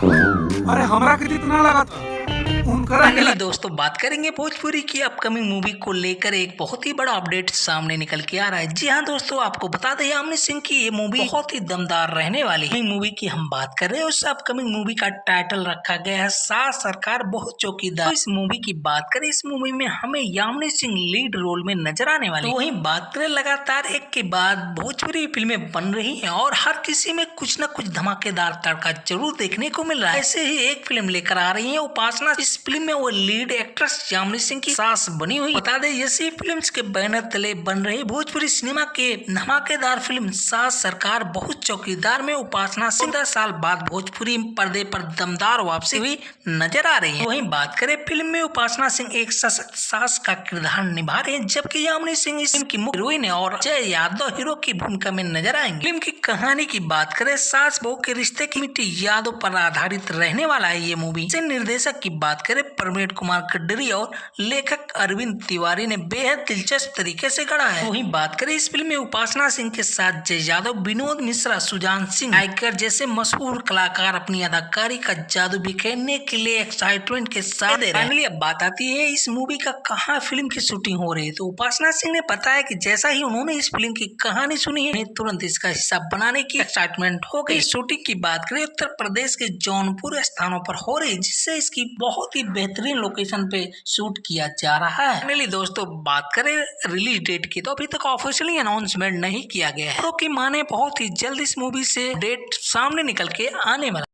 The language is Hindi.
अरे हमरा के इतना लगा था उनकरा के फाइनली दोस्तों बात करेंगे भोजपुरी की अपकमिंग मूवी को लेकर एक बहुत ही बड़ा अपडेट सामने निकल के आ रहा है। जी हाँ दोस्तों, आपको बता दें यामिनी सिंह की ये मूवी बहुत ही दमदार रहने वाली है। मूवी की हम बात कर रहे हैं, उस अपकमिंग मूवी का टाइटल रखा गया है सास सरकार बहुत चौकीदार। तो इस मूवी की बात करें, इस मूवी में हमें यामिनी सिंह लीड रोल में नजर आने वाली। तो वहीं बात करें, लगातार एक के बाद भोजपुरी फिल्में बन रही है और हर किसी में कुछ न कुछ धमाकेदार तड़का जरूर देखने को मिल रहा है। ऐसे ही एक फिल्म लेकर आ रही है उपासना। इस फिल्म में वो लीड एक्ट्रेस यामिनी सिंह की सास बनी हुई। बता दें यसी फिल्म्स के बैनर तले बन रही भोजपुरी सिनेमा के धमाकेदार फिल्म सास सरकार बहुत चौकीदार में उपासना 15 साल बाद भोजपुरी पर्दे पर दमदार वापसी हुई नजर आ रही है। वहीं बात करें, फिल्म में उपासना सिंह एक सशक्त सास का किरदार निभा रहे हैं, जबकि यामिनी सिंह इस फिल्म की मुख्य हीरोइन है और जय यादव हीरो की भूमिका में नजर आएंगे। फिल्म की कहानी की बात करें, सास बहू के रिश्ते की मिट्टी यादों पर आधारित रहने वाला है ये मूवी। निर्देशक की बात करें, परमेट कुमार कड्डरी और लेखक अरविंद तिवारी ने बेहद दिलचस्प तरीके से गढ़ा है। वहीं बात करें, इस फिल्म में उपासना सिंह के साथ जय यादव, विनोद मिश्रा, सुजान सिंह आयकर जैसे मशहूर कलाकार अपनी अदाकारी का जादू बिखेरने के लिए एक्साइटमेंट के साथ दे रहे हैं। फाइनली अब बात आती है इस मूवी का कहाँ फिल्म की शूटिंग हो रही है। तो उपासना सिंह ने बताया कि जैसा ही उन्होंने इस फिल्म की कहानी सुनी है, तुरंत इसका हिस्सा बनाने की एक्साइटमेंट हो गई। शूटिंग की बात करें, उत्तर प्रदेश के जौनपुर स्थानों पर हो रही, जिससे इसकी बहुत ही बेहतरीन लोकेशन पे शूट किया जा रहा है। फाइनली दोस्तों बात करें रिलीज डेट की, तो अभी तक ऑफिशियली अनाउंसमेंट नहीं किया गया है, तो कि माने बहुत ही जल्द इस मूवी से डेट सामने निकल के आने वाला।